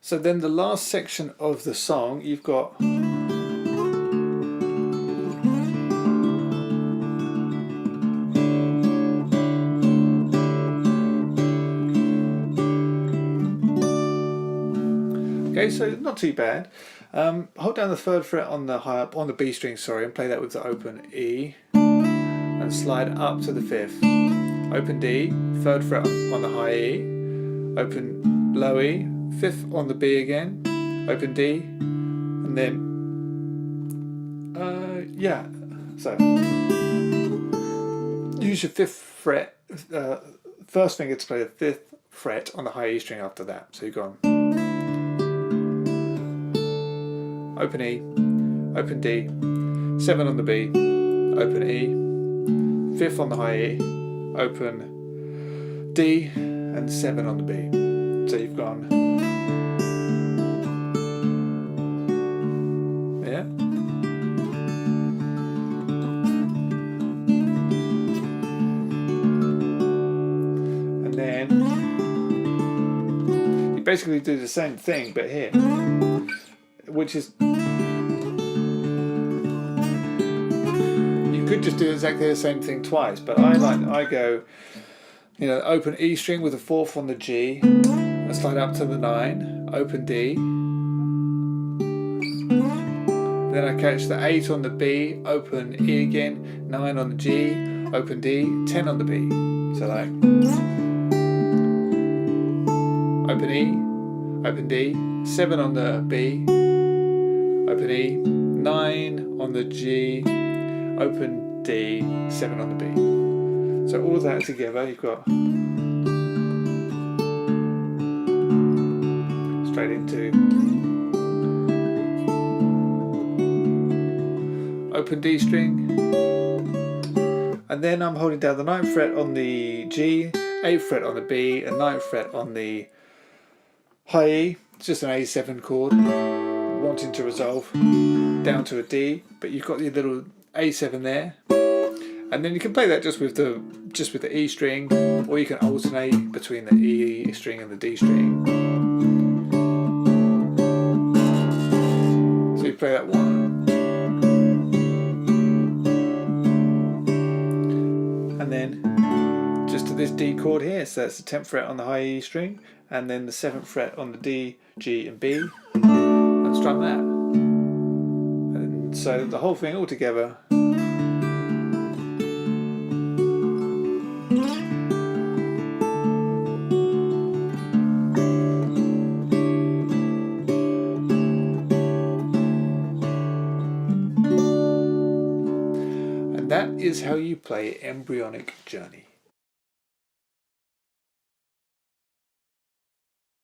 So then the last section of the song, you've got okay, so not too bad. Hold down the 3rd fret on the high up on the B string, sorry, and play that with the open E, and slide up to the 5th. Open D, 3rd fret on the high E, open low E, 5th on the B again, open D, and then yeah. So use your 5th fret, first finger to play the 5th fret on the high E string after that. So you've gone open E, open D, 7 on the B, open E, 5th on the high E, open D, and 7 on the B. So you've gone, yeah. And then you basically do the same thing, but here, which is, you could just do exactly the same thing twice, but I go, you know, open E string with a 4th on the G, and slide up to the 9, open D, then I catch the 8 on the B, open E again, 9 on the G, open D, 10 on the B. So like open E, open D, 7 on the B, open E, 9 on the G, open D, 7 on the B. So all of that together, you've got straight into open D string, and then I'm holding down the 9th fret on the G, 8th fret on the B, and 9th fret on the high E. It's just an A7 chord, wanting to resolve down to a D, but you've got your little A7 there, and then you can play that just with the E string, or you can alternate between the E string and the D string. So you play that one, and then just to this D chord here. So that's the 10th fret on the high E string, and then the 7th fret on the D, G, and B, and strum that. And so the whole thing all together. And that is how you play Embryonic Journey.